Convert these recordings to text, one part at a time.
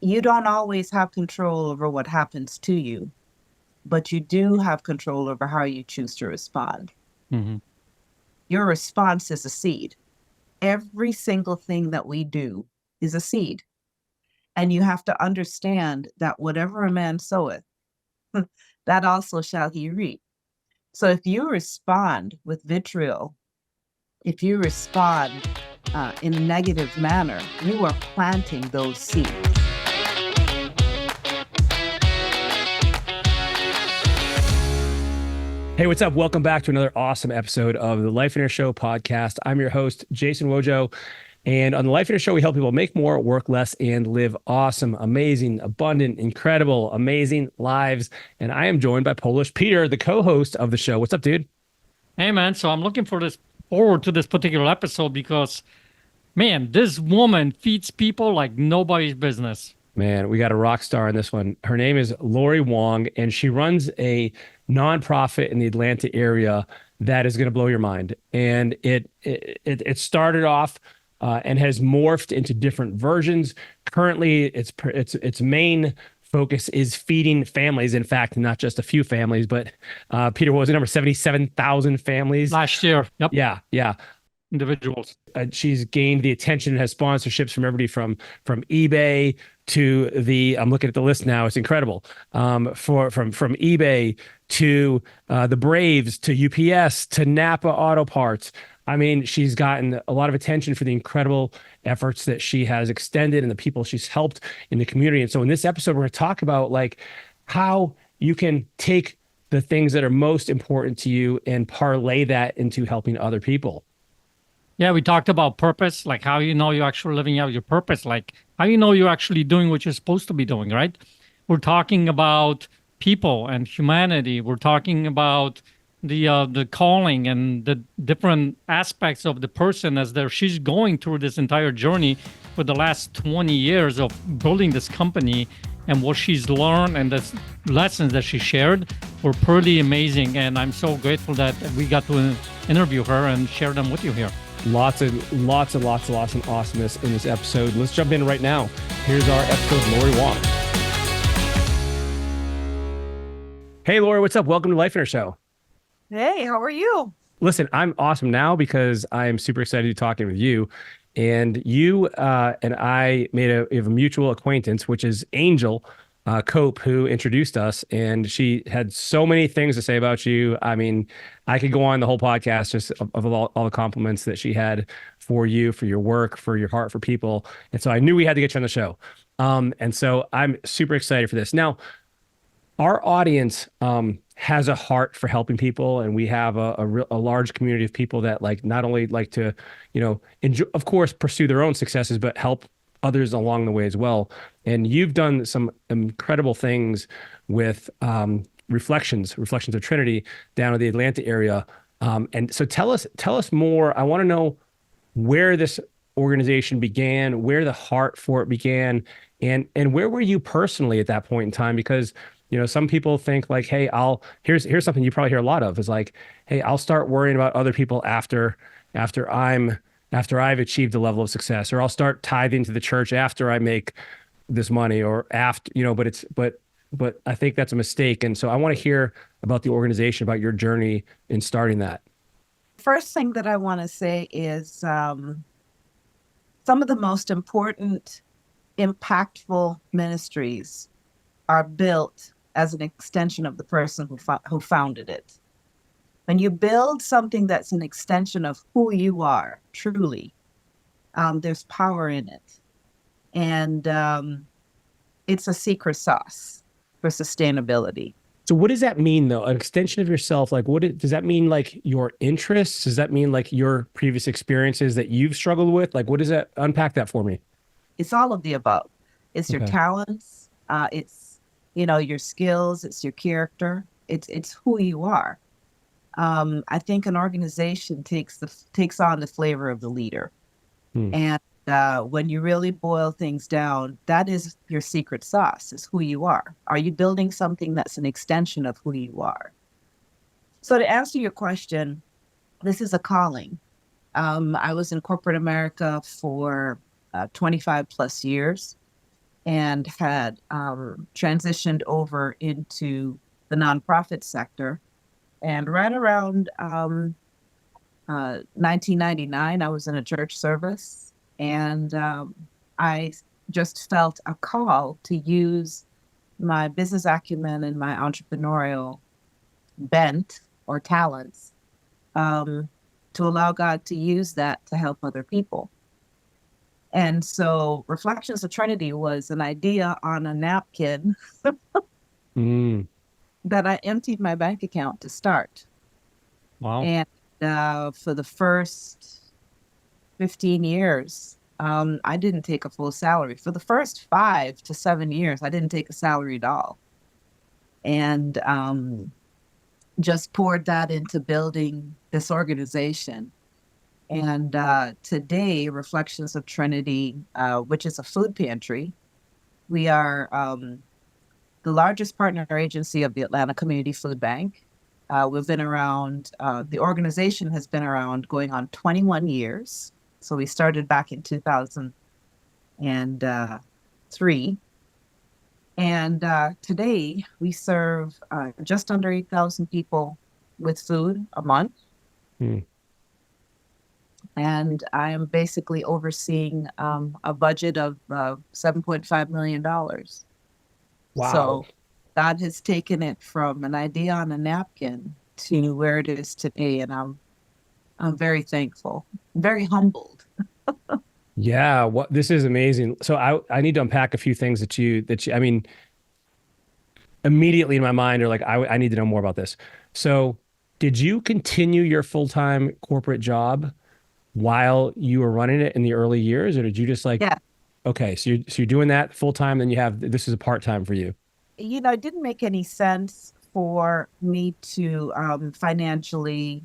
You don't always have control over what happens to you, but you do have control over how you choose to respond. Hmm. Your response is a seed. Every single thing that we do is a seed. And you have to understand that whatever a man soweth, that also shall he reap. So if you respond with vitriol, if you respond in a negative manner, you are planting those seeds. Hey, what's up? Welcome back to another awesome episode of the Life in Your Show podcast. I'm your host, Jason Wojo. And on the Life in Your Show, we help people make more, work less, and live awesome, amazing, abundant, incredible, amazing lives. And I am joined by Polish Peter, the co-host of the show. What's up, dude? Hey, man. So I'm looking forward to this particular episode because, man, this woman feeds people like nobody's business. Man, we got a rock star in this one. Her name is Laurie Wong, and she runs a nonprofit in the Atlanta area that is going to blow your mind. And it started off and has morphed into different versions. Currently, its main focus is feeding families. In fact, not just a few families, but Peter, what was the number? 77,000 families Last year. Yep. Yeah. Individuals. She's gained the attention and has sponsorships from everybody from eBay to I'm looking at the list now. It's incredible. From eBay to the Braves to UPS to Napa Auto Parts. I mean, she's gotten a lot of attention for the incredible efforts that she has extended and the people she's helped in the community. And so in this episode, we're going to talk about like how you can take the things that are most important to you and parlay that into helping other people. Yeah, we talked about purpose, like how you know you're actually living out your purpose, like how you know you're actually doing what you're supposed to be doing, right? We're talking about people and humanity. We're talking about the calling and the different aspects of the person she's going through this entire journey for the last 20 years of building this company, and what she's learned and the lessons that she shared were pretty amazing. And I'm so grateful that we got to interview her and share them with you here. Lots of awesomeness in this episode. Let's jump in right now. Here's our episode with Laurie Wong. Hey, Laurie, what's up? Welcome to Life in Our Show. Hey, how are you? Listen, I'm awesome now because I am super excited to be talking with you. And you and I made a mutual acquaintance, which is Angel Cope, who introduced us, and she had so many things to say about you. I mean, I could go on the whole podcast just of all the compliments that she had for you, for your work, for your heart for people. And so I knew we had to get you on the show. And so I'm super excited for this. Now, our audience has a heart for helping people, and we have a large community of people that like not only like to, enjoy, of course, pursue their own successes, but help others along the way as well. And you've done some incredible things with Reflections of Trinity down in the Atlanta area. And so tell us more. I want to know where this organization began, where the heart for it began, and where were you personally at that point in time? Because some people think like, hey, here's something you probably hear a lot of is like, hey, I'll start worrying about other people after I've achieved a level of success, or I'll start tithing to the church after I make this money, or after, but I think that's a mistake. And so I want to hear about the organization, about your journey in starting that. First thing that I want to say is some of the most important, impactful ministries are built as an extension of the person who founded it. When you build something that's an extension of who you are, truly, there's power in it. And it's a secret sauce for sustainability. So what does that mean, though? An extension of yourself, like does that mean like your interests? Does that mean like your previous experiences that you've struggled with? Like, what does that, unpack that for me? It's all of the above. It's your Okay. talents. It's, your skills. It's your character. It's who you are. I think an organization takes on the flavor of the leader. And when you really boil things down, that is your secret sauce, is who you are. Are you building something that's an extension of who you are? So to answer your question, this is a calling. I was in corporate America for 25 plus years. and had transitioned over into the nonprofit sector. And right around 1999, I was in a church service, and I just felt a call to use my business acumen and my entrepreneurial bent or talents, um, to allow God to use that to help other people. And so Reflections of Trinity was an idea on a napkin Mm. that I emptied my bank account to start. Wow. And for the first 15 years, I didn't take a full salary. For the first 5 to 7 years, I didn't take a salary at all. And just poured that into building this organization. And today, Reflections of Trinity, which is a food pantry, we are the largest partner agency of the Atlanta Community Food Bank. We've been around, the organization has been around going on 21 years. So we started back in 2003. And today we serve just under 8,000 people with food a month. Mm. And I am basically overseeing a budget of $7.5 million. Wow. So God has taken it from an idea on a napkin to where it is today. And I'm very thankful, very humbled. Yeah, what this is amazing. So I need to unpack a few things I mean, immediately in my mind are like, I need to know more about this. So did you continue your full-time corporate job while you were running it in the early years, or did you just like, Yeah. okay, so you're doing that full-time, then this is a part-time for you? It didn't make any sense for me to financially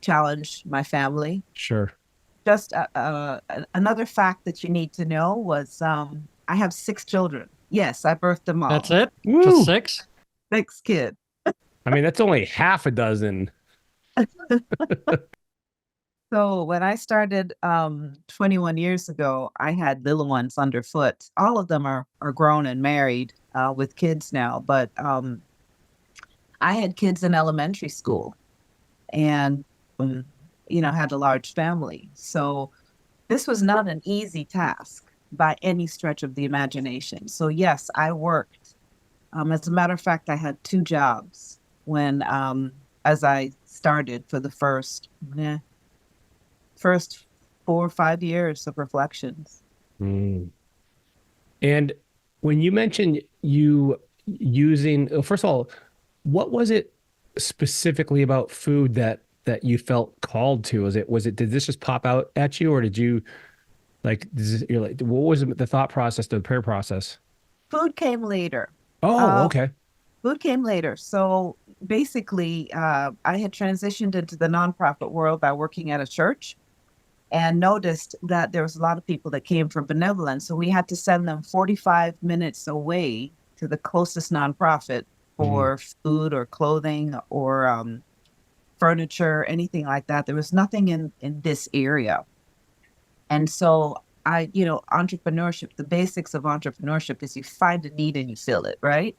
challenge my family. Sure. Just another fact that you need to know was I have 6 children. Yes, I birthed them all. That's it? Woo! Just 6? 6 kids. I mean, that's only half a dozen. So when I started 21 years ago, I had little ones underfoot. All of them are grown and married with kids now, but I had kids in elementary school and had a large family. So this was not an easy task by any stretch of the imagination. So yes, I worked. As a matter of fact, I had 2 jobs when as I started for the first 4 or 5 years of Reflections. Mm. And when you mentioned you using, first of all, what was it specifically about food that you felt called to? Did this just pop out at you, or did you you're like, what was the thought process, the prayer process? Food came later. Oh, okay. Food came later. So basically, I had transitioned into the nonprofit world by working at a church and noticed that there was a lot of people that came from benevolence. So we had to send them 45 minutes away to the closest nonprofit for food or clothing or furniture, anything like that. There was nothing in this area. And so entrepreneurship, the basics of entrepreneurship is you find a need and you fill it, right?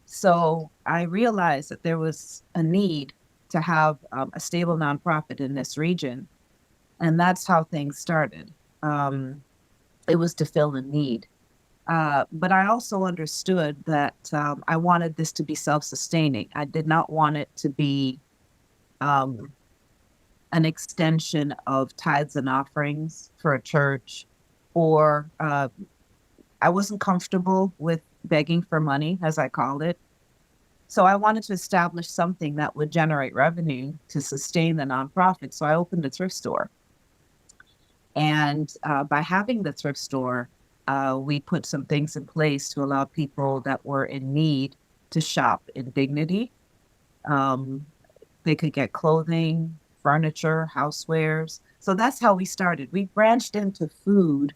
So I realized that there was a need to have a stable nonprofit in this region. And that's how things started. It was to fill a need. But I also understood that I wanted this to be self-sustaining. I did not want it to be an extension of tithes and offerings for a church, or I wasn't comfortable with begging for money, as I called it. So I wanted to establish something that would generate revenue to sustain the nonprofit. So I opened a thrift store. And by having the thrift store, we put some things in place to allow people that were in need to shop in dignity. They could get clothing, furniture, housewares. So that's how we started. We branched into food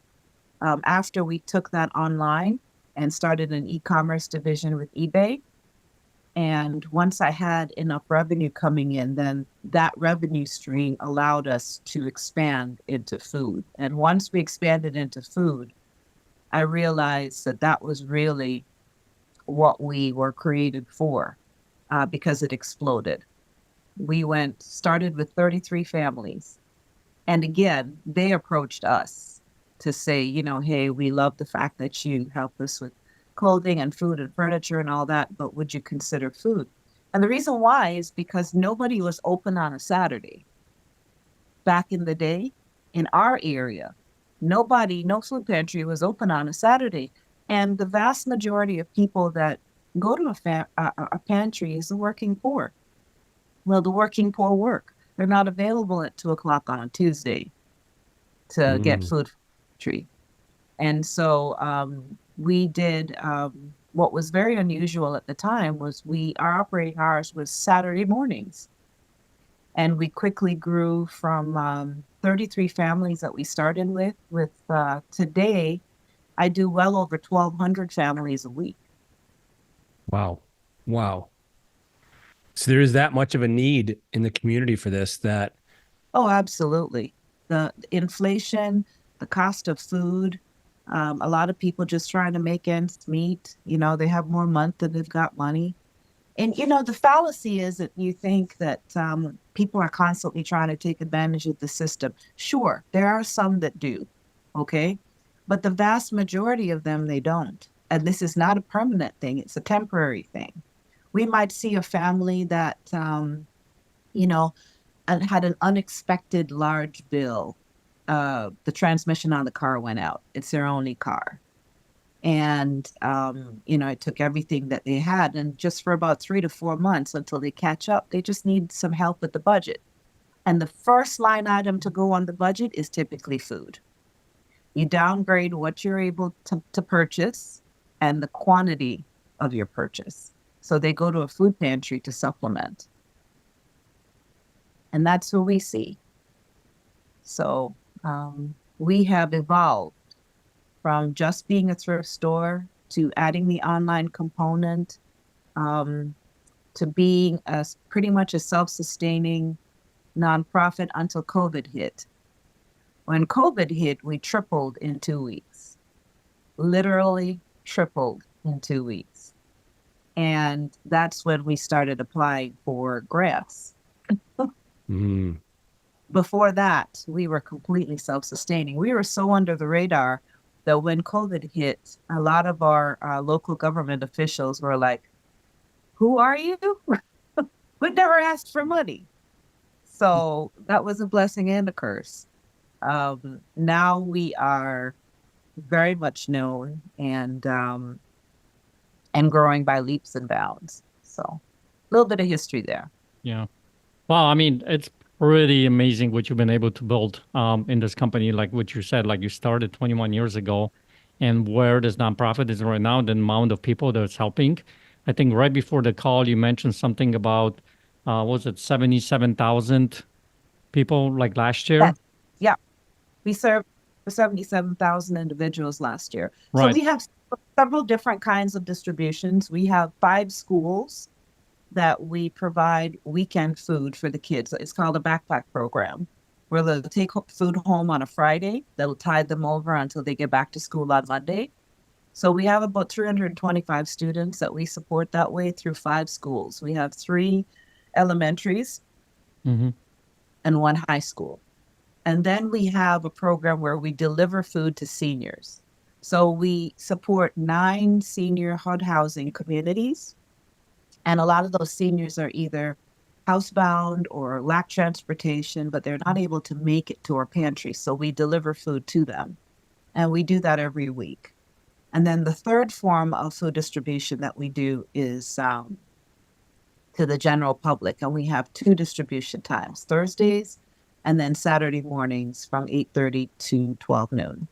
after we took that online and started an e-commerce division with eBay. And once I had enough revenue coming in, then that revenue stream allowed us to expand into food. And once we expanded into food, I realized that that was really what we were created for, because it exploded. Started with 33 families. And again, they approached us to say, hey, we love the fact that you help us with clothing and food and furniture and all that, but would you consider food? And the reason why is because nobody was open on a Saturday. Back in the day, in our area, no food pantry was open on a Saturday. And the vast majority of people that go to a pantry is the working poor. Well, the working poor work. They're not available at 2 o'clock on a Tuesday to get food from the pantry. And so we did what was very unusual at the time was our operating hours was Saturday mornings. And we quickly grew from 33 families that we started with today, I do well over 1,200 families a week. Wow. Wow. So there is that much of a need in the community for this that. Oh, absolutely. The inflation, the cost of food, a lot of people just trying to make ends meet. They have more month than they've got money. And, the fallacy is that you think that people are constantly trying to take advantage of the system. Sure, there are some that do, okay? But the vast majority of them, they don't. And this is not a permanent thing. It's a temporary thing. We might see a family that, had an unexpected large bill. The transmission on the car went out. It's their only car. And, it took everything that they had. And just for about 3 to 4 months until they catch up, they just need some help with the budget. And the first line item to go on the budget is typically food. You downgrade what you're able to purchase and the quantity of your purchase. So they go to a food pantry to supplement. And that's what we see. So we have evolved from just being a thrift store to adding the online component, to being pretty much a self-sustaining nonprofit until COVID hit. When COVID hit, we tripled in 2 weeks, literally tripled in 2 weeks. And that's when we started applying for grants. Mm. Before that, we were completely self-sustaining. We were so under the radar that when COVID hit, a lot of our local government officials were like, who are you? We never asked for money. So that was a blessing and a curse. Now we are very much known and growing by leaps and bounds. So a little bit of history there. Yeah. Well, I mean, it's pretty amazing what you've been able to build in this company, like what you said, like you started 21 years ago, and where this nonprofit is right now, the amount of people that it's helping. I think right before the call, you mentioned something about, was it 77,000 people like last year? Yes. Yeah. We served 77,000 individuals last year. Right. So we have several different kinds of distributions. We have 5 schools that we provide weekend food for the kids. It's called a backpack program, where they'll take food home on a Friday. That'll tide them over until they get back to school on Monday. So we have about 325 students that we support that way through 5 schools. We have 3 elementaries and 1 high school. And then we have a program where we deliver food to seniors. So we support 9 senior HUD housing communities. And a lot of those seniors are either housebound or lack transportation, but they're not able to make it to our pantry. So we deliver food to them. And we do that every week. And then the third form of food distribution that we do is to the general public. And we have 2 distribution times, Thursdays and then Saturday mornings from 8:30 to 12 noon.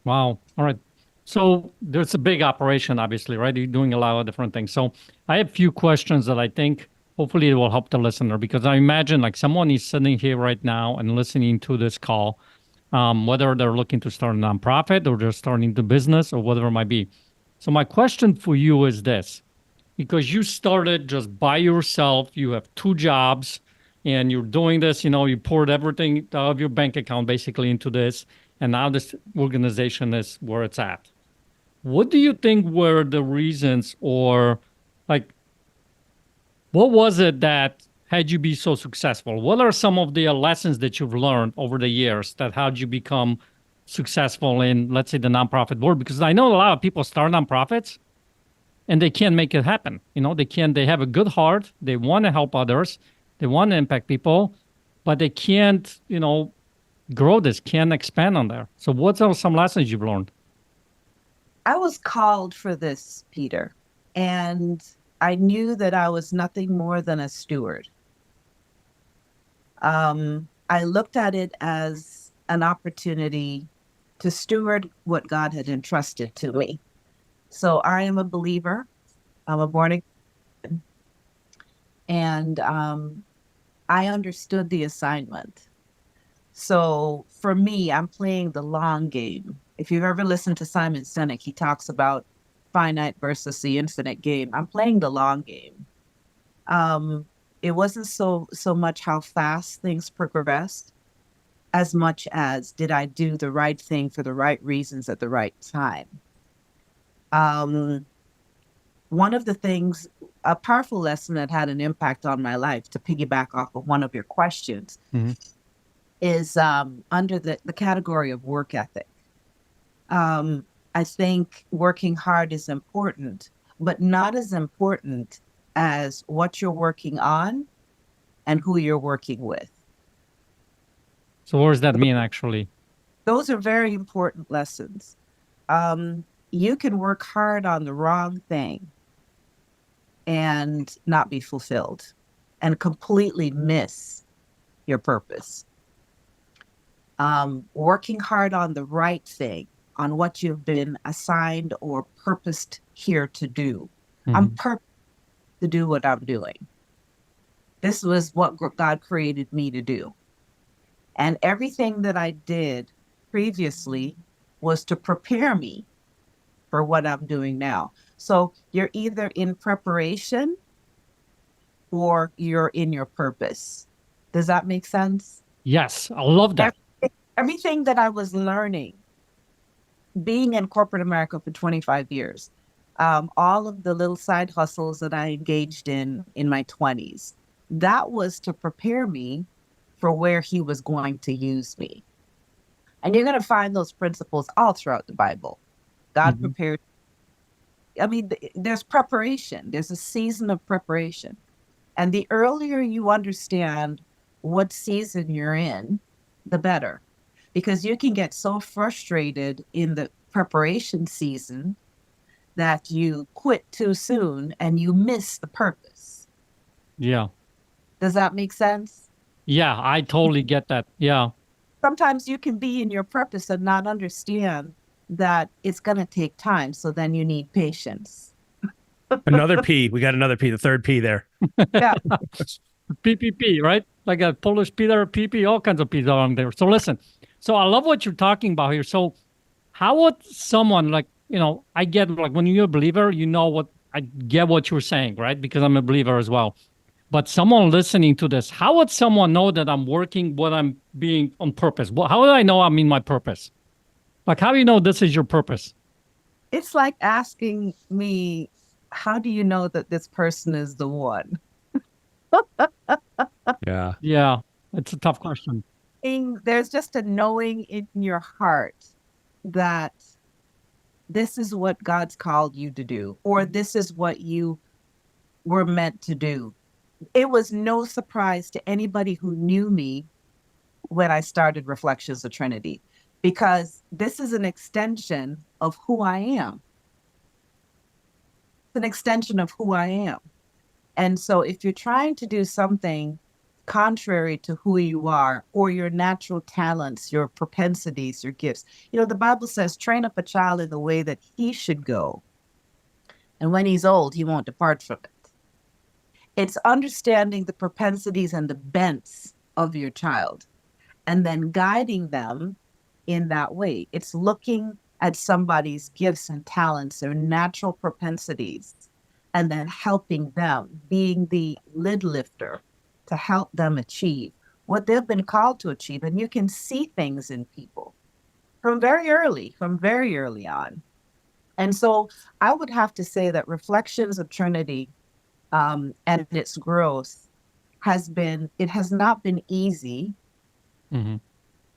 Wow. All right. So there's a big operation, obviously, right? You're doing a lot of different things. So I have a few questions that I think hopefully it will help the listener, because I imagine like someone is sitting here right now and listening to this call, whether they're looking to start a nonprofit or they're starting the business or whatever it might be. So my question for you is this, because you started just by yourself, you have 2 jobs and you're doing this, you poured everything out of your bank account basically into this. And now this organization is where it's at. what do you think were the reasons, or like, what was it that had you be so successful? What are some of the lessons that you've learned over the years that had you become successful in, let's say, the nonprofit world? Because I know a lot of people start nonprofits and they can't make it happen. They have a good heart. They want to help others. They want to impact people, but they can't, grow this, can't expand on there. So what are some lessons you've learned? I was called for this, Peter, and I knew that I was nothing more than a steward. I looked at it as an opportunity to steward what God had entrusted to me. So I am a believer. I'm a born again, and I understood the assignment. So for me, I'm playing the long game. If you've ever listened to Simon Sinek, he talks about finite versus the infinite game. I'm playing the long game. Um, it wasn't so much how fast things progressed, as much as did I do the right thing for the right reasons at the right time. Um, One of the things, a powerful lesson that had an impact on my life, to piggyback off of one of your questions, Mhm. is under the category of work ethic. I think working hard is important, but not as important as what you're working on and who you're working with. So what does that mean, actually? Those are very important lessons. You can work hard on the wrong thing and not be fulfilled and completely miss your purpose. Working hard on the right thing, on what you've been assigned or purposed here to do. I'm Mhm. purposed to do what I'm doing. This was what God created me to do. And everything that I did previously was to prepare me for what I'm doing now. So you're either in preparation or you're in your purpose. Does that make sense? Yes, I love that. Everything that I was learning, being in corporate America for 25 years, all of the little side hustles that I engaged in my 20s, that was to prepare me for where he was going to use me. And you're going to find those principles all throughout the Bible. God Mhm. prepared. I mean, there's preparation, there's a season of preparation. And the earlier you understand what season you're in, the better. Because you can get so frustrated in the preparation season that you quit too soon and you miss the purpose. Yeah. Does that make sense? Yeah, I totally get that. Yeah. Sometimes you can be in your purpose and not understand that it's going to take time. So then you need patience. Another P. We got another P, the third P there. Yeah. PPP, right? Like a Polish Peter, PP, all kinds of P's on there. So listen, so I love what you're talking about here. So how would someone like, I get like when you're a believer, I get what you're saying, right? Because I'm a believer as well. But someone listening to this, how would someone know that I'm working what I'm being on purpose? Well, how do I know I'm in my purpose? Like, how do you know this is your purpose? It's like asking me, how do you know that this person is the one? Yeah. Yeah, it's a tough question. There's just a knowing in your heart that this is what God's called you to do, or this is what you were meant to do. It was no surprise to anybody who knew me when I started Reflections of Trinity, because this is an extension of who I am. It's an extension of who I am. And so if you're trying to do something contrary to who you are or your natural talents, your propensities, your gifts, the Bible says, train up a child in the way that he should go. And when he's old, he won't depart from it. It's understanding the propensities and the bents of your child and then guiding them in that way. It's looking at somebody's gifts and talents, their natural propensities, and then helping them, being the lid lifter to help them achieve what they've been called to achieve. And you can see things in people from very early on. And so I would have to say that Reflections of Trinity and its growth it has not been easy, Hmm.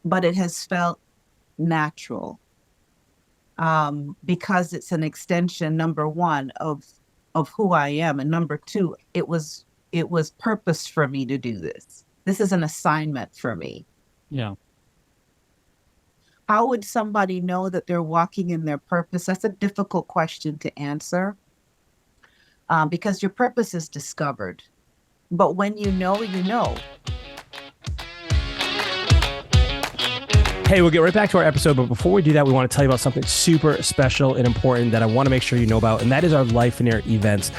but it has felt natural, because it's an extension, number one, of who I am, and number two, it was purpose for me to do this. This is an assignment for me. Yeah. How would somebody know that they're walking in their purpose? That's a difficult question to answer, because your purpose is discovered. But when you know, you know. Hey, we'll get right back to our episode, but before we do that, we want to tell you about something super special and important that I want to make sure you know about, and that is our Life and Air events.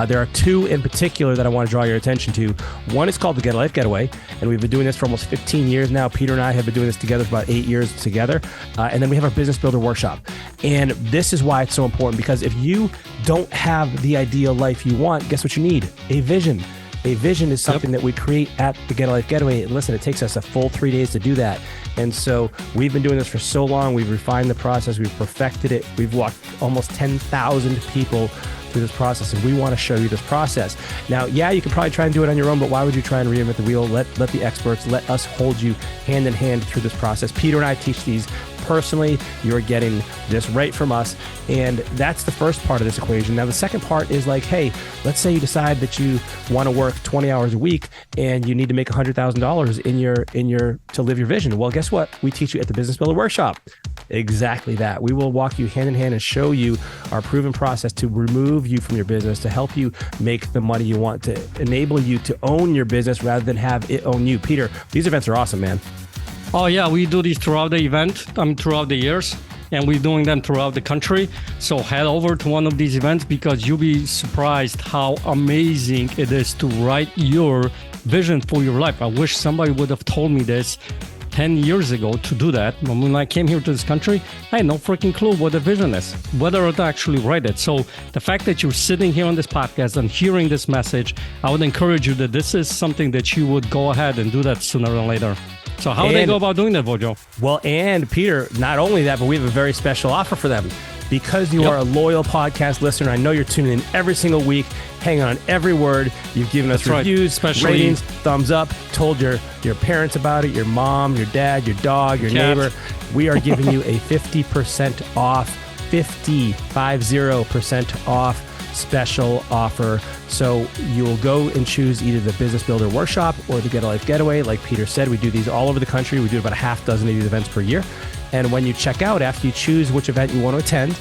There are two in particular that I want to draw your attention to. One is called the Get a Life Getaway, and we've been doing this for almost 15 years now. Peter and I have been doing this together for about 8 years together, and then we have our Business Builder Workshop. And this is why it's so important, because if you don't have the ideal life you want, guess what you need? A vision. A vision is something that we create at the Get a Life Getaway. And listen, it takes us a full 3 days to do that. And so we've been doing this for so long. We've refined the process. We've perfected it. We've walked almost 10,000 people through this process, and we want to show you this process. Now, yeah, you can probably try and do it on your own, but why would you try and reinvent the wheel? Let the experts, let us hold you hand in hand through this process. Peter and I teach these personally. You're getting this right from us. And that's the first part of this equation. Now, the second part is like, hey, let's say you decide that you want to work 20 hours a week and you need to make $100,000 to live your vision. Well, guess what? We teach you at the Business Builder Workshop. Exactly that. We will walk you hand in hand and show you our proven process to remove you from your business, to help you make the money you want, to enable you to own your business rather than have it own you. Peter, these events are awesome, man. Oh yeah, we do these throughout the event, throughout the years, and we're doing them throughout the country. So head over to one of these events, because you'll be surprised how amazing it is to write your vision for your life. I wish somebody would have told me this 10 years ago to do that. When I came here to this country, I had no freaking clue what a vision is, whether to actually write it. So the fact that you're sitting here on this podcast and hearing this message, I would encourage you that this is something that you would go ahead and do that sooner than later. So how do they go about doing that, Vojo? Well, and Peter, not only that, but we have a very special offer for them. Because you are a loyal podcast listener, I know you're tuning in every single week, hanging on every word. You've given us reviews, ratings, thumbs up, told your parents about it, your mom, your dad, your dog, your neighbor. We are giving you a 50% off, 50% off special offer. So you'll go and choose either the Business Builder Workshop or the Get a Life Getaway. Like Peter said, we do these all over the country. We do about a half dozen of these events per year. And when you check out, after you choose which event you want to attend,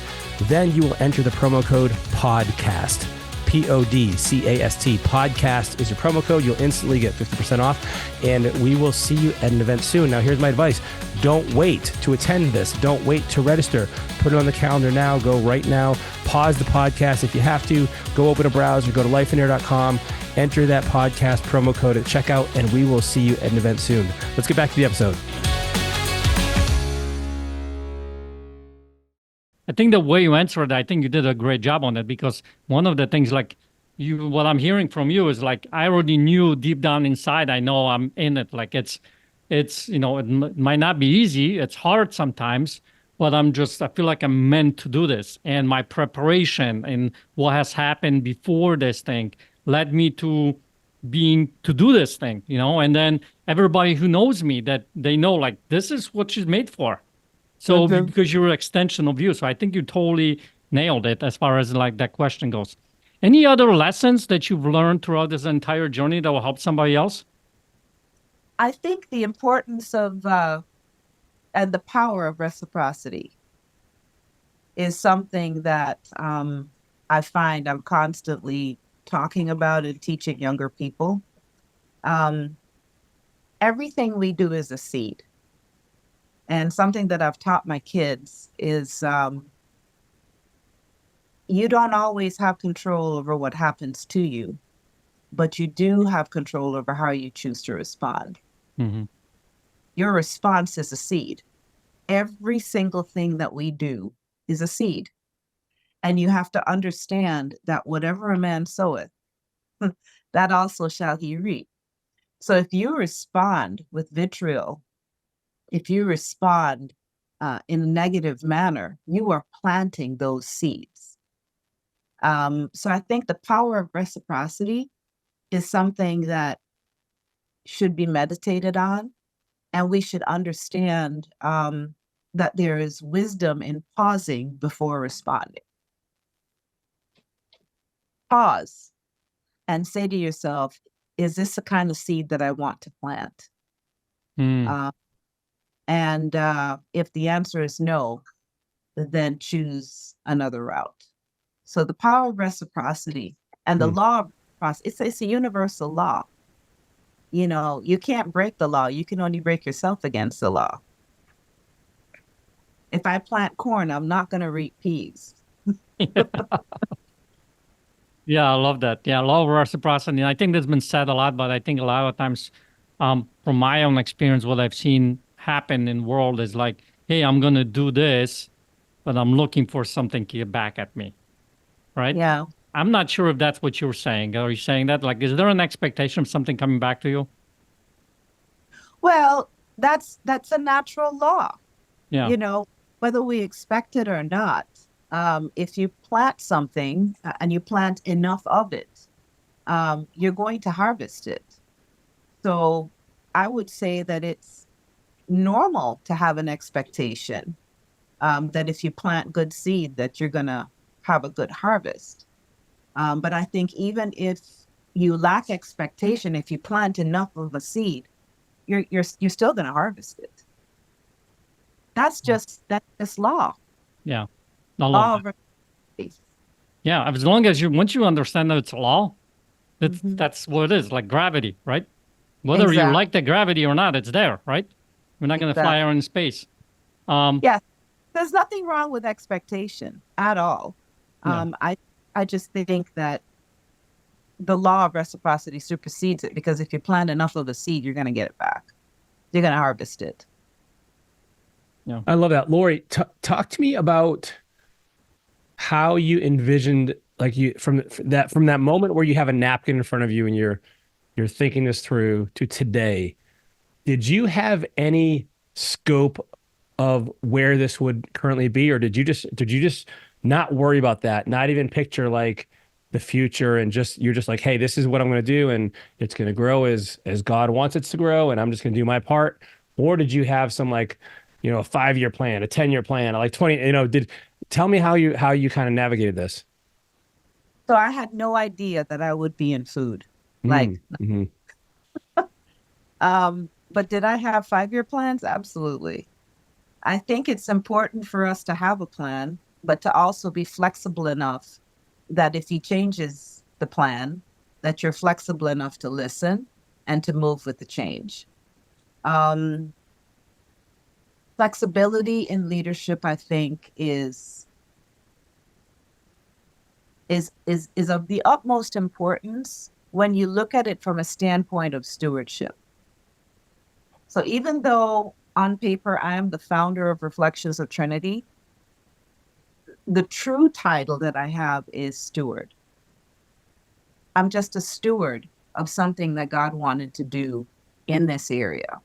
then you will enter the promo code PODCAST. PODCAST. Podcast is your promo code. You'll instantly get 50% off. And we will see you at an event soon. Now, here's my advice. Don't wait to attend this. Don't wait to register. Put it on the calendar now. Go right now. Pause the podcast. If you have to, go open a browser, go to lifeandair.com, enter that podcast promo code at checkout, and we will see you at an event soon. Let's get back to the episode. I think the way you answered, I think you did a great job on it, because one of the things, like what I'm hearing from you is like, I already knew deep down inside, I know I'm in it. Like it's, it might not be easy. It's hard sometimes, but I feel like I'm meant to do this. And my preparation and what has happened before this thing led me to do this thing, and then everybody who knows me, that they know, like, this is what she's made for. So because you're an extension of you. So I think you totally nailed it as far as like that question goes. Any other lessons that you've learned throughout this entire journey that will help somebody else? I think the importance of and the power of reciprocity is something that I find I'm constantly talking about and teaching younger people. Everything we do is a seed. And something that I've taught my kids is you don't always have control over what happens to you, but you do have control over how you choose to respond. Mm-hmm. Your response is a seed. Every single thing that we do is a seed. And you have to understand that whatever a man soweth, that also shall he reap. So if you respond with vitriol, if you respond in a negative manner, you are planting those seeds. So I think the power of reciprocity is something that should be meditated on, and we should understand that there is wisdom in pausing before responding. Pause and say to yourself, is this the kind of seed that I want to plant? Mm. And if the answer is no, then choose another route. So the power of reciprocity and the law of reciprocity, it's a universal law. You know, you can't break the law. You can only break yourself against the law. If I plant corn, I'm not going to reap peas. Yeah, I love that. Yeah, law of reciprocity. I think that's been said a lot, but I think a lot of times, from my own experience, what I've seen happen in the world is like, hey, I'm gonna do this, but I'm looking for something to get back at me, right? Yeah. I'm not sure if that's what you're saying. Are you saying that? Like, is there an expectation of something coming back to you? Well, that's a natural law. Yeah. You know, whether we expect it or not. If you plant something and you plant enough of it, you're going to harvest it. So I would say that it's normal to have an expectation that if you plant good seed, that you're going to have a good harvest. But I think even if you lack expectation, if you plant enough of a seed, you're still going to harvest it. That's just law. Yeah. I love Law that. of reciprocity. Yeah. As long as once you understand that it's a law, Mhm. that's what it is, like gravity, right? Whether you Exactly. like the gravity or not, it's there, right? We're not going to fly Exactly. around in space. Um, Yes, there's nothing wrong with expectation at all. yeah. I just think that the law of reciprocity supersedes it, because if you plant enough of the seed, you're going to get it back. You're going to harvest it. Yeah. I love that. Laurie, talk to me about how you envisioned, like, you from that moment where you have a napkin in front of you and you're thinking this through to today. Did you have any scope of where this would currently be, or did you just not worry about that, not even picture like the future, and you're just like, hey, this is what I'm going to do, and it's going to grow as God wants it to grow, and I'm just going to do my part? Or did you have some, like, a 5-year plan, a 10-year plan, like 20, tell me how you kind of navigated this. So I had no idea that I would be in food. Like, Mm-hmm. but did I have 5-year plans? Absolutely. I think it's important for us to have a plan, but to also be flexible enough that if he changes the plan, that you're flexible enough to listen and to move with the change. Um, Flexibility in leadership, I think, is of the utmost importance when you look at it from a standpoint of stewardship. So even though on paper I am the founder of Reflections of Trinity, the true title that I have is steward. I'm just a steward of something that God wanted to do in this area.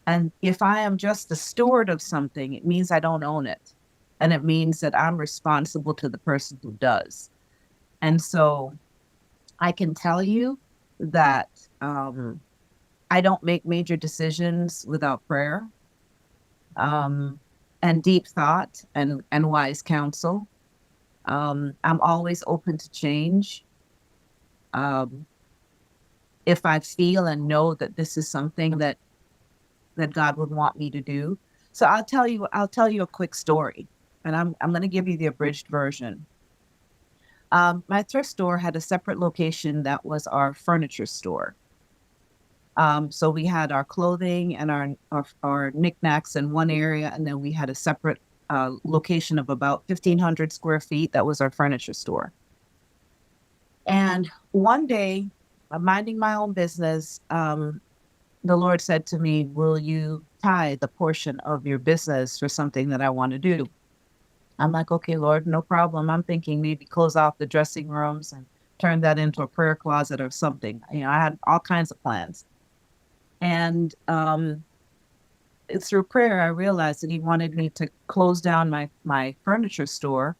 And if I am just the steward of something, it means I don't own it. And it means that I'm responsible to the person who does. And so I can tell you that I don't make major decisions without prayer, and deep thought and wise counsel. I'm always open to change. If I feel and know that this is something that God would want me to do. So I'll tell you a quick story, and I'm going to give you the abridged version. My thrift store had a separate location that was our furniture store. So we had our clothing and our knickknacks in one area, and then we had a separate location of about 1,500 square feet that was our furniture store. And one day, I'm minding my own business, the Lord said to me, will you tithe the portion of your business for something that I want to do? I'm like, okay, Lord, no problem. I'm thinking maybe close off the dressing rooms and turn that into a prayer closet or something. I had all kinds of plans. And through prayer, I realized that he wanted me to close down my furniture store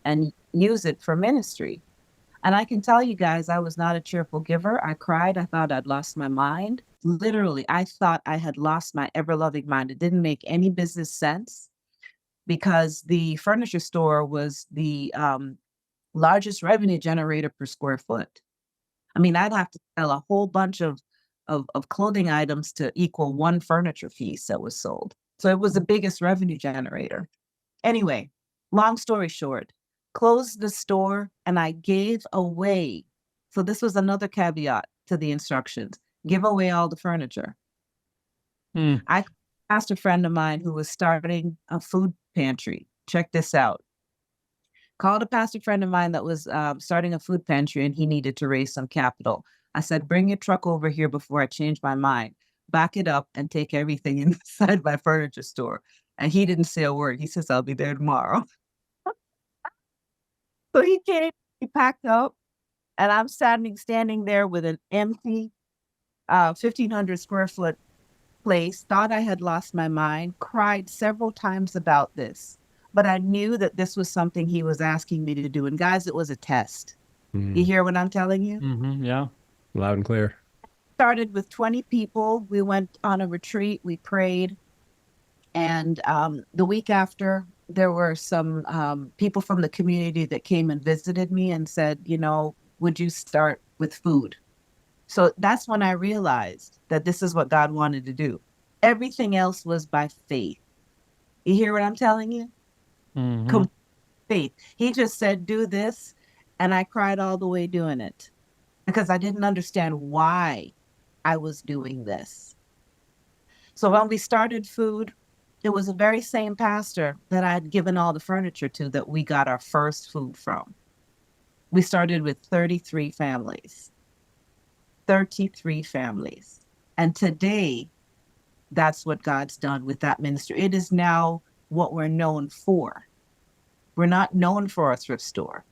and use it for ministry. And I can tell you guys, I was not a cheerful giver. I cried. I thought I'd lost my mind. Literally, I thought I had lost my ever loving mind. It didn't make any business sense because the furniture store was the largest revenue generator per square foot. I mean, I'd have to sell a whole bunch of clothing items to equal one furniture piece that was sold. So it was the biggest revenue generator. Anyway, long story short, closed the store and I gave away. So this was another caveat to the instructions. Give away all the furniture. Mm. I asked a friend of mine who was starting a food pantry. Check this out. Called a pastor friend of mine that was starting a food pantry and he needed to raise some capital. I said, bring your truck over here before I change my mind. Back it up and take everything inside my furniture store. And he didn't say a word. He says, I'll be there tomorrow. So he came, he packed up, and I'm standing there with an empty 1,500 square foot place, thought I had lost my mind, cried several times about this. But I knew that this was something he was asking me to do. And guys, it was a test. You hear what I'm telling you? Mm-hmm. Yeah. Loud and clear. Started with 20 people. We went on a retreat. We prayed. And the week after, there were some people from the community that came and visited me and said, you know, would you start with food? So that's when I realized that this is what God wanted to do. Everything else was by faith. You hear what I'm telling you? Mm-hmm. Faith. He just said, do this. And I cried all the way doing it because I didn't understand why I was doing this. So when we started food, it was the very same pastor that I had given all the furniture to that we got our first food from. We started with 33 families. 33 families. And today, that's what God's done with that ministry. It is now what we're known for. We're not known for our thrift store.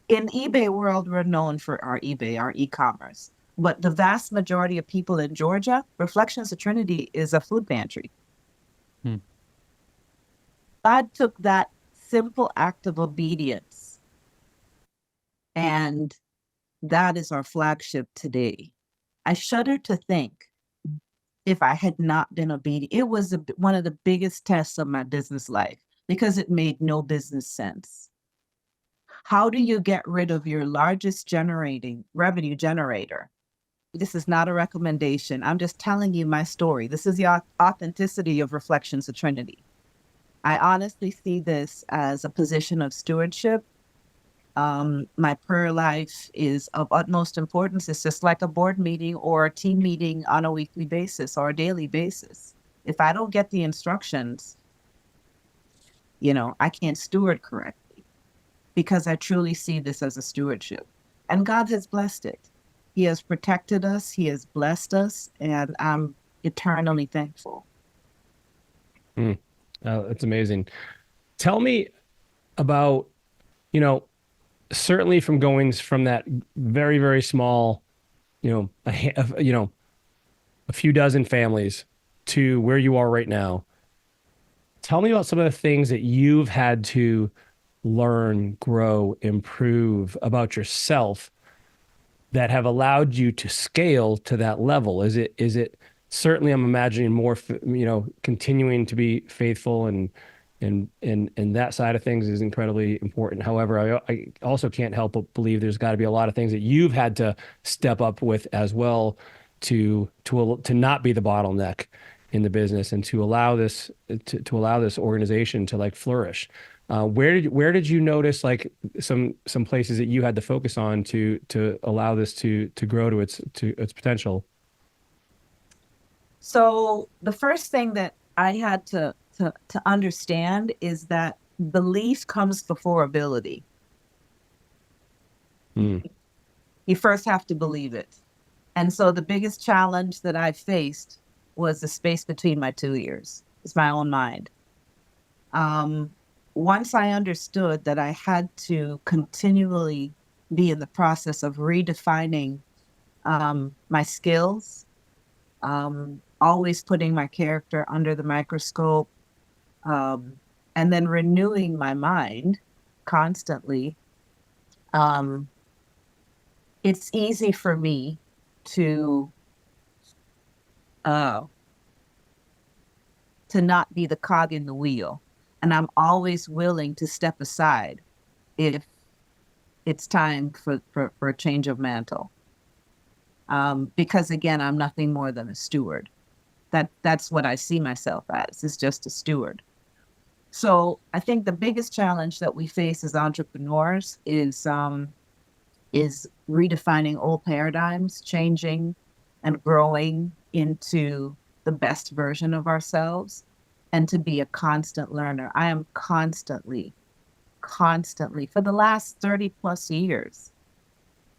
In eBay world, we're known for our eBay, our e-commerce. But the vast majority of people in Georgia, Reflections of Trinity is a food pantry. Hmm. God took that simple act of obedience, and that is our flagship today. I shudder to think if I had not been obedient. It was one of the biggest tests of my business life because it made no business sense. How do you get rid of your largest generating revenue generator? This is not a recommendation. I'm just telling you my story. This is the authenticity of Reflections of Trinity. I honestly see this as a position of stewardship. My prayer life is of utmost importance. It's just like a board meeting or a team meeting on a weekly basis or a daily basis. If I don't get the instructions, you know, I can't steward correctly because I truly see this as a stewardship. And God has blessed it. He has protected us. He has blessed us. And I'm eternally thankful. That's amazing. Tell me about, you know, certainly from going from that very, very small, you know, a few dozen families to where you are right now. Tell me about some of the things that you've had to learn, grow, improve about yourself that have allowed you to scale to that level. Is it certainly, I'm imagining more, you know, continuing to be faithful and that side of things is incredibly important. However, I also can't help but believe there's got to be a lot of things that you've had to step up with as well to not be the bottleneck in the business and to allow this organization to like flourish. Where did you notice like some places that you had to focus on to allow this to grow to its potential? So the first thing that I had to understand is that belief comes before ability. You first have to believe it. And so the biggest challenge that I faced was the space between my two ears. It's my own mind. Once I understood that I had to continually be in the process of redefining my skills, always putting my character under the microscope, and then renewing my mind constantly. Um, it's easy for me to uh, not be the cog in the wheel, and I'm always willing to step aside if it's time for a change of mantle. Because again, I'm nothing more than a steward. That's what I see myself as, is just a steward. So I think the biggest challenge that we face as entrepreneurs is redefining old paradigms, changing and growing into the best version of ourselves, and to be a constant learner. I am constantly, for the last 30 plus years,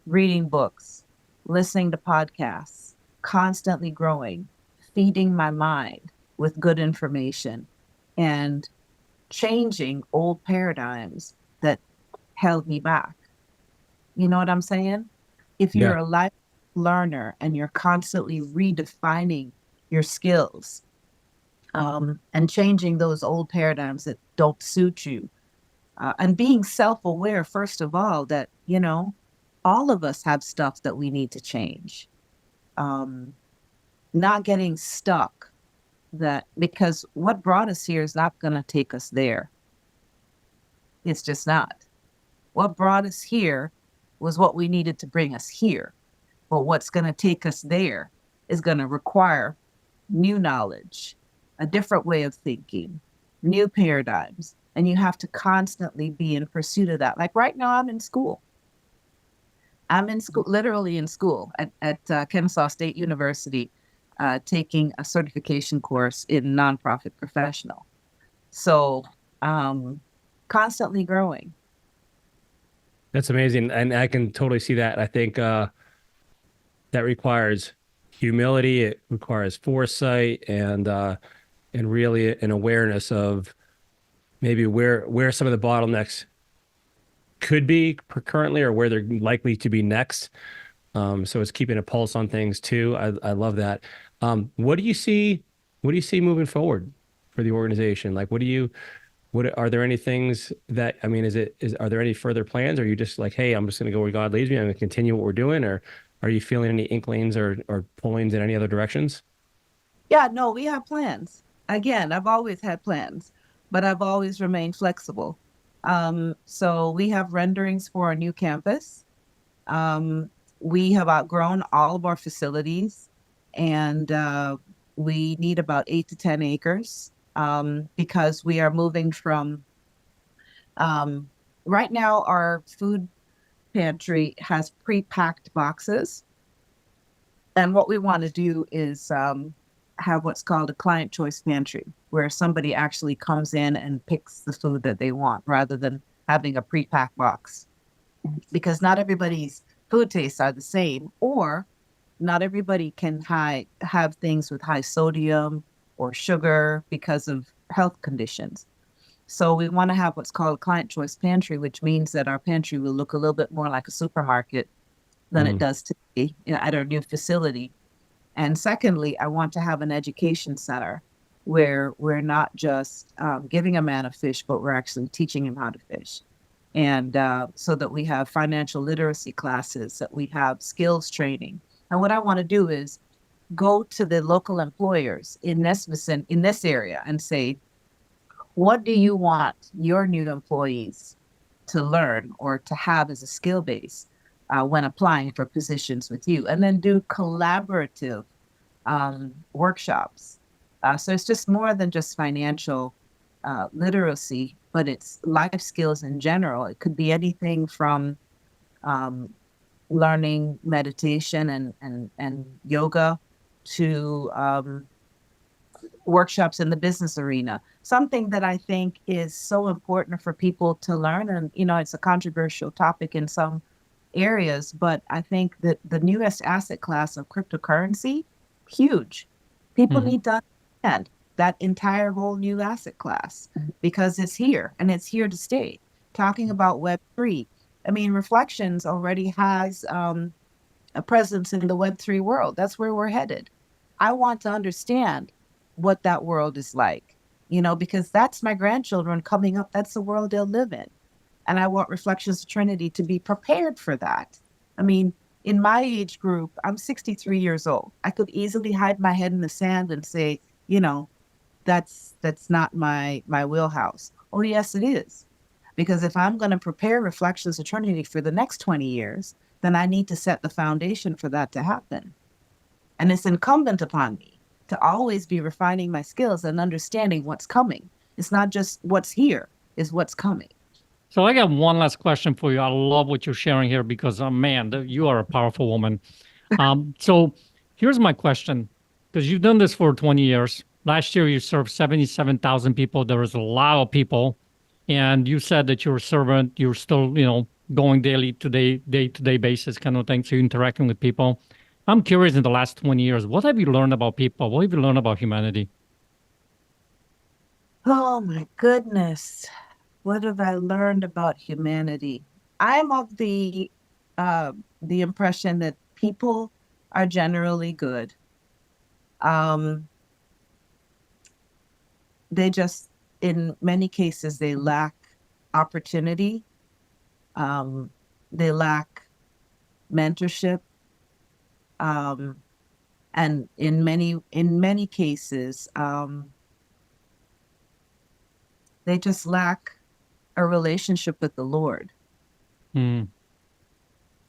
reading books, listening to podcasts, constantly growing, feeding my mind with good information, and changing old paradigms that held me back. You know what I'm saying? If Yeah. you're a life learner and you're constantly redefining your skills, and changing those old paradigms that don't suit you, and being self-aware, first of all, that, all of us have stuff that we need to change. Not getting stuck, that because what brought us here is not going to take us there. It's just not. What brought us here was what we needed to bring us here. But what's going to take us there is going to require new knowledge, a different way of thinking, new paradigms. And you have to constantly be in pursuit of that. Like right now, I'm in school. I'm in school, literally in school at Kennesaw State University, taking a certification course in nonprofit professional. So constantly growing. That's amazing. And I can totally see that. I think that requires humility. It requires foresight and really an awareness of maybe where some of the bottlenecks could be currently, or where they're likely to be next. So it's keeping a pulse on things too. I love that. What do you see moving forward for the organization? Like, what are there any things that, I mean, are there any further plans? Or are you just like, hey, I'm just going to go where God leads me, I'm going to continue what we're doing? Or are you feeling any inklings or pullings in any other directions? Yeah, no, we have plans. Again, I've always had plans, but I've always remained flexible. So we have renderings for our new campus. We have outgrown all of our facilities, and we need about 8 to 10 acres, because we are moving from, right now, our food pantry has pre-packed boxes. And what we want to do is have what's called a client choice pantry, where somebody actually comes in and picks the food that they want rather than having a pre-packed box. Because not everybody's food tastes are the same, or not everybody can have things with high sodium or sugar because of health conditions. So we want to have what's called a client choice pantry, which means that our pantry will look a little bit more like a supermarket than it does today, at our new facility. And secondly, I want to have an education center where we're not just giving a man a fish, but we're actually teaching him how to fish. And so that we have financial literacy classes, that we have skills training. And what I want to do is go to the local employers in this area and say, what do you want your new employees to learn or to have as a skill base when applying for positions with you? And then do collaborative workshops. So it's just more than just financial literacy, but it's life skills in general. It could be anything from learning meditation and yoga to workshops in the business arena. Something that I think is so important for people to learn. And, it's a controversial topic in some areas, but I think that the newest asset class of cryptocurrency, huge. People need to understand that entire whole new asset class, because it's here and it's here to stay. Talking about Web3, I mean, Reflections already has a presence in the Web3 world. That's where we're headed. I want to understand what that world is like, because that's my grandchildren coming up. That's the world they'll live in. And I want Reflections of Trinity to be prepared for that. I mean, in my age group, I'm 63 years old. I could easily hide my head in the sand and say, that's not my wheelhouse. Oh, yes, it is. Because if I'm going to prepare Reflections of Trinity for the next 20 years, then I need to set the foundation for that to happen. And it's incumbent upon me to always be refining my skills and understanding what's coming. It's not just what's here, it's what's coming. So I got one last question for you. I love what you're sharing here because, man, you are a powerful woman. So here's my question, because you've done this for 20 years. Last year, you served 77,000 people. There was a lot of people. And you said that you're a servant. You're still, going day-to-day basis kind of thing. So you're interacting with people. I'm curious, in the last 20 years, what have you learned about people? What have you learned about humanity? Oh my goodness. What have I learned about humanity? I'm of the impression that people are generally good. They just, in many cases, they lack opportunity. They lack mentorship. And in many cases, they just lack a relationship with the Lord. Mm.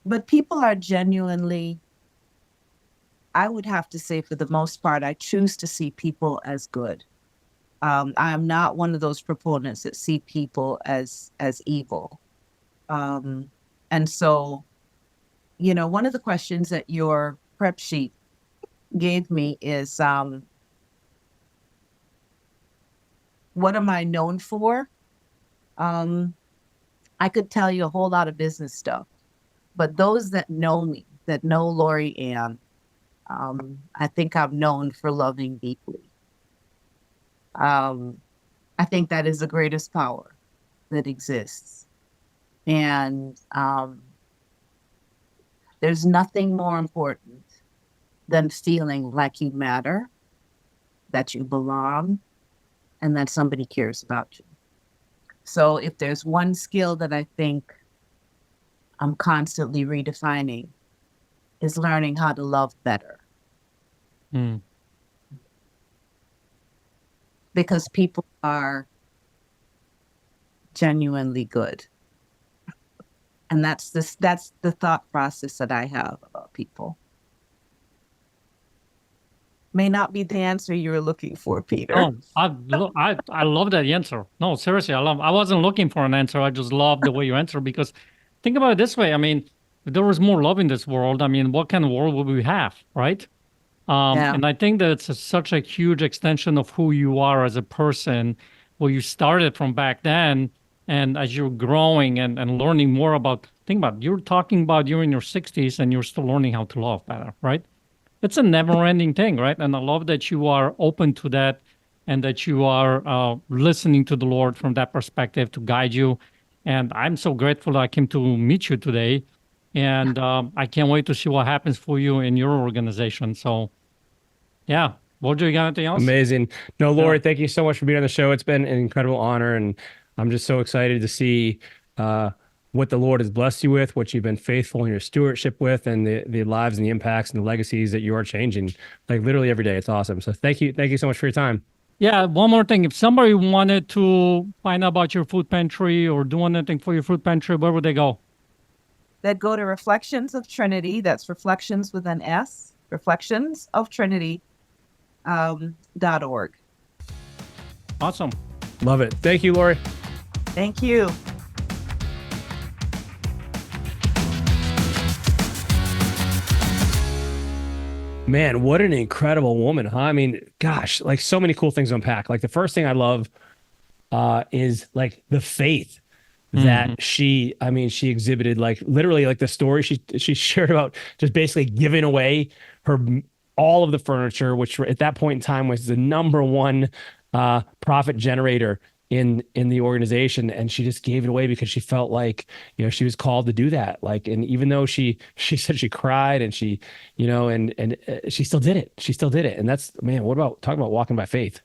But people are genuinely, I would have to say, for the most part, I choose to see people as good. I am not one of those proponents that see people as evil. And so, one of the questions that your prep sheet gave me is, what am I known for? I could tell you a whole lot of business stuff, but those that know me, that know Laurie Ann, I think I'm known for loving deeply. I think that is the greatest power that exists. And there's nothing more important than feeling like you matter, that you belong, and that somebody cares about you. So if there's one skill that I think I'm constantly redefining, is learning how to love better. Mm. Because people are genuinely good. And that's the thought process that I have about people. May not be the answer you were looking for, Peter. Oh, I love that answer. No, seriously, I wasn't looking for an answer. I just love the way you answer, because think about it this way. I mean, if there was more love in this world, I mean, what kind of world would we have, right? Yeah. And I think that it's such a huge extension of who you are as a person, where you started from back then. And as you're growing and learning more about, think about it, you're talking about you're in your 60s and you're still learning how to love better, right? It's a never-ending thing, right? And I love that you are open to that, and that you are listening to the Lord from that perspective to guide you. And I'm so grateful that I came to meet you today. And I can't wait to see what happens for you in your organization. So, yeah. Would you got anything else? Amazing. No, Laurie, Yeah. thank you so much for being on the show. It's been an incredible honor, and I'm just so excited to see what the Lord has blessed you with, what you've been faithful in your stewardship with, and the lives and the impacts and the legacies that you are changing, like literally every day. It's awesome. So thank you so much for your time. Yeah, one more thing. If somebody wanted to find out about your food pantry or do anything for your food pantry, where would they go? That go to Reflections of Trinity. That's Reflections with an S. Reflections of Trinity .org. Awesome. Love it. Thank you, Laurie. Thank you. Man, what an incredible woman, huh? I mean, gosh, like so many cool things to unpack. Like the first thing I love is like the faith that she exhibited, like literally like the story she shared about just basically giving away her all of the furniture, which at that point in time was the number one profit generator in the organization, and she just gave it away because she felt like, she was called to do that. Like, and even though she said she cried and she, she still did it. She still did it. And that's, man, what about talking about walking by faith?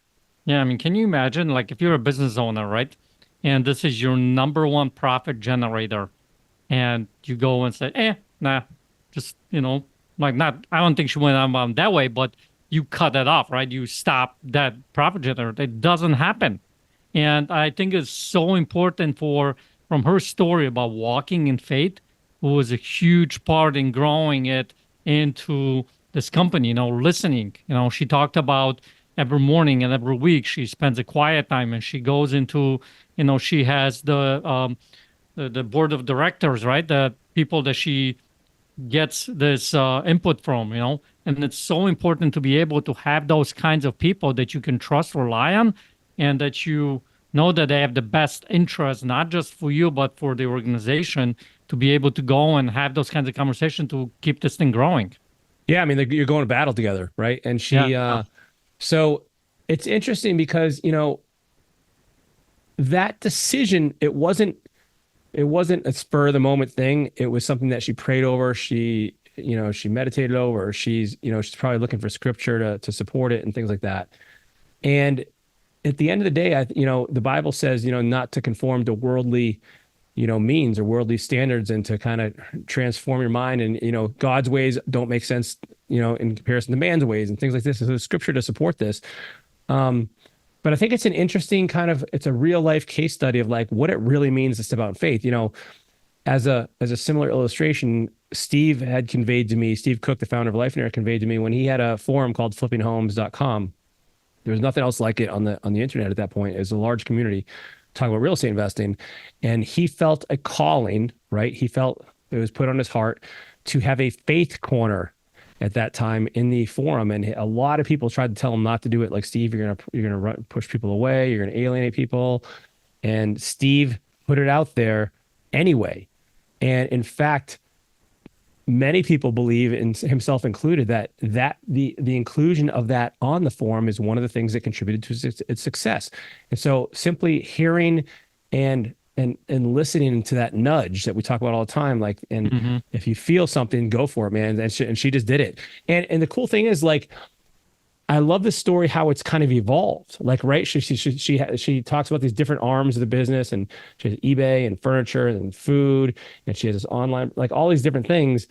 Yeah, I mean, can you imagine, like, if you're a business owner, right? And this is your number one profit generator, and you go and say, nah, just, like, not, I don't think she went on that way, but you cut that off, right? You stop that profit generator. It doesn't happen. And I think it's so important from her story about walking in faith, who was a huge part in growing it into this company, listening. She talked about every morning and every week she spends a quiet time and she goes into, she has the board of directors, right? The people that she gets this input from, and it's so important to be able to have those kinds of people that you can trust, rely on, and that you know that they have the best interest, not just for you, but for the organization, to be able to go and have those kinds of conversations to keep this thing growing. Yeah, I mean, you're going to battle together, right? And Yeah. so it's interesting because, that decision, it wasn't a spur of the moment thing. It was something that she prayed over. She meditated over. She's probably looking for scripture to support it and things like that. And at the end of the day, the Bible says, not to conform to worldly, means or worldly standards, and to kind of transform your mind. And, God's ways don't make sense, in comparison to man's ways and things like this. So there's scripture to support this. But I think it's an interesting it's a real life case study of like what it really means to step out in faith. As a similar illustration, Steve Cook, the founder of Lifeonaire, conveyed to me when he had a forum called flippinghomes.com. There was nothing else like it on the internet at that point. It was a large community talking about real estate investing. And he felt a calling, right? He felt it was put on his heart to have a faith corner at that time in the forum. And a lot of people tried to tell him not to do it. Like, Steve, you're gonna push people away. You're gonna alienate people. And Steve put it out there anyway. And in fact, many people believe, and himself included, that the inclusion of that on the forum is one of the things that contributed to its success. And so simply hearing and listening to that nudge that we talk about all the time, like, and if you feel something, go for it, man. And she just did it. And the cool thing is, like, I love the story, how it's kind of evolved. Like, right, she talks about these different arms of the business, and she has eBay and furniture and food, and she has this online, like all these different things.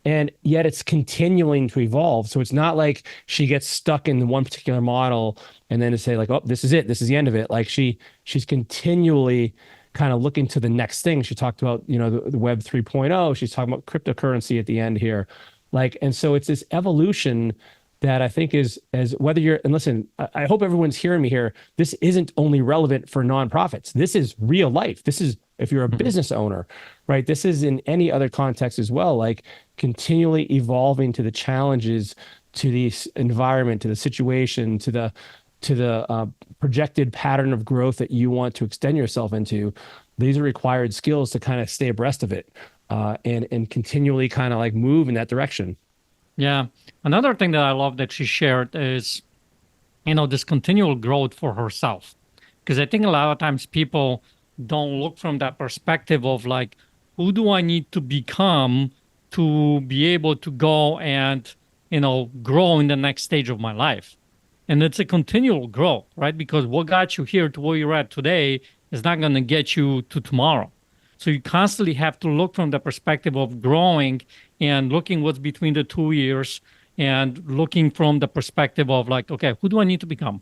And yet it's continuing to evolve. So it's not like she gets stuck in one particular model and then to say like, oh, this is it, this is the end of it. Like, she's continually kind of looking to the next thing. She talked about, the Web 3.0. She's talking about cryptocurrency at the end here. Like, and so it's this evolution that I think is, as whether you're, and listen, I hope everyone's hearing me here. This isn't only relevant for nonprofits. This is real life. This is, if you're a business owner, right? This is in any other context as well, like continually evolving to the challenges, to the environment, to the situation, to the projected pattern of growth that you want to extend yourself into. These are required skills to kind of stay abreast of it, and continually kind of like move in that direction. Yeah. Another thing that I love that she shared is, this continual growth for herself. Because I think a lot of times people don't look from that perspective of like, who do I need to become to be able to go and, grow in the next stage of my life? And it's a continual growth, right? Because what got you here to where you're at today is not going to get you to tomorrow. So you constantly have to look from the perspective of growing and looking what's between the 2 years, and looking from the perspective of like, okay, who do I need to become?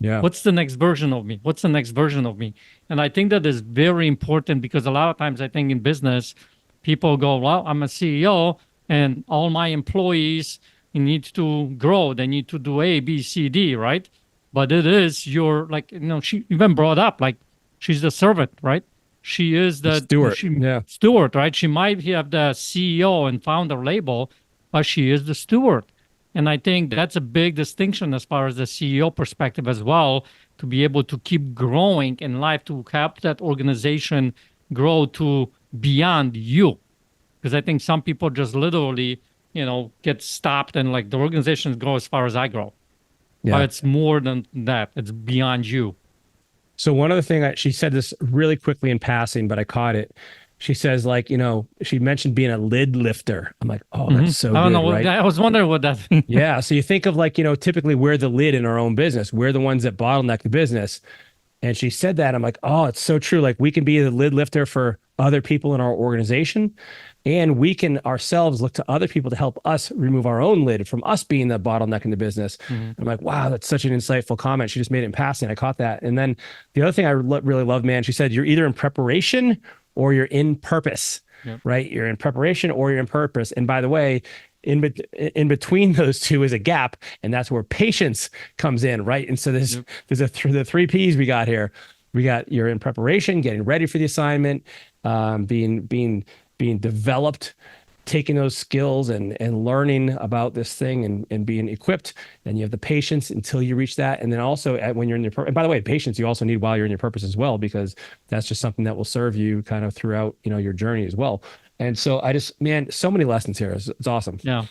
Yeah. What's the next version of me? What's the next version of me? And I think that is very important, because a lot of times I think in business, people go, well, I'm a CEO and all my employees need to grow. They need to do A, B, C, D, right? But it is she even brought up, like, she's the servant, right? She is the steward. Steward, right? She might have the CEO and founder label, but she is the steward. And I think that's a big distinction as far as the CEO perspective as well, to be able to keep growing in life, to help that organization grow to beyond you. Because I think some people just literally, get stopped and like the organizations grow as far as I grow. Yeah. But it's more than that. It's beyond you. So one other thing, she said this really quickly in passing, but I caught it. She says, like, she mentioned being a lid lifter. I'm like, oh, that's so I don't good, know. right? I was wondering what that. Yeah. So you think of like, typically we're the lid in our own business. We're the ones that bottleneck the business. And she said that. I'm like, oh, it's so true. Like we can be the lid lifter for other people in our organization. And we can ourselves look to other people to help us remove our own lid from us being the bottleneck in the business. I'm like, wow, that's such an insightful comment. She just made it in passing. I caught that. And then the other thing I really love, man, she said, you're either in preparation or you're in purpose, right? You're in preparation or you're in purpose. And by the way, in between those two is a gap, and that's where patience comes in, right? And so there's the three P's we got here. We got you're in preparation, getting ready for the assignment, being developed, taking those skills and learning about this thing and being equipped. Then you have the patience until you reach that. And then also when you're in your and by the way, patience you also need while you're in your purpose as well, because that's just something that will serve you kind of throughout, your journey as well. And so man, so many lessons here. It's awesome. Yeah,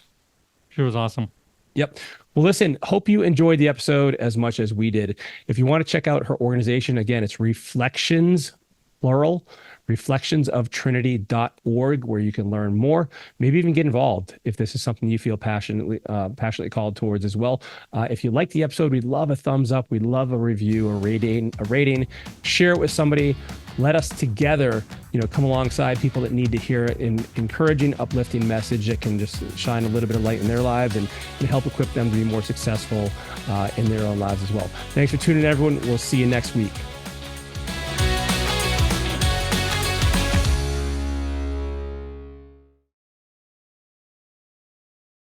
she was awesome. Yep. Well, listen, hope you enjoyed the episode as much as we did. If you want to check out her organization, again, it's Reflections, plural, reflectionsoftrinity.org, where you can learn more, maybe even get involved if this is something you feel passionately called towards as well. If you like the episode, we'd love a thumbs up. We'd love a review, a rating, share it with somebody. Let us together, come alongside people that need to hear an encouraging, uplifting message that can just shine a little bit of light in their lives and help equip them to be more successful in their own lives as well. Thanks for tuning in, everyone. We'll see you next week.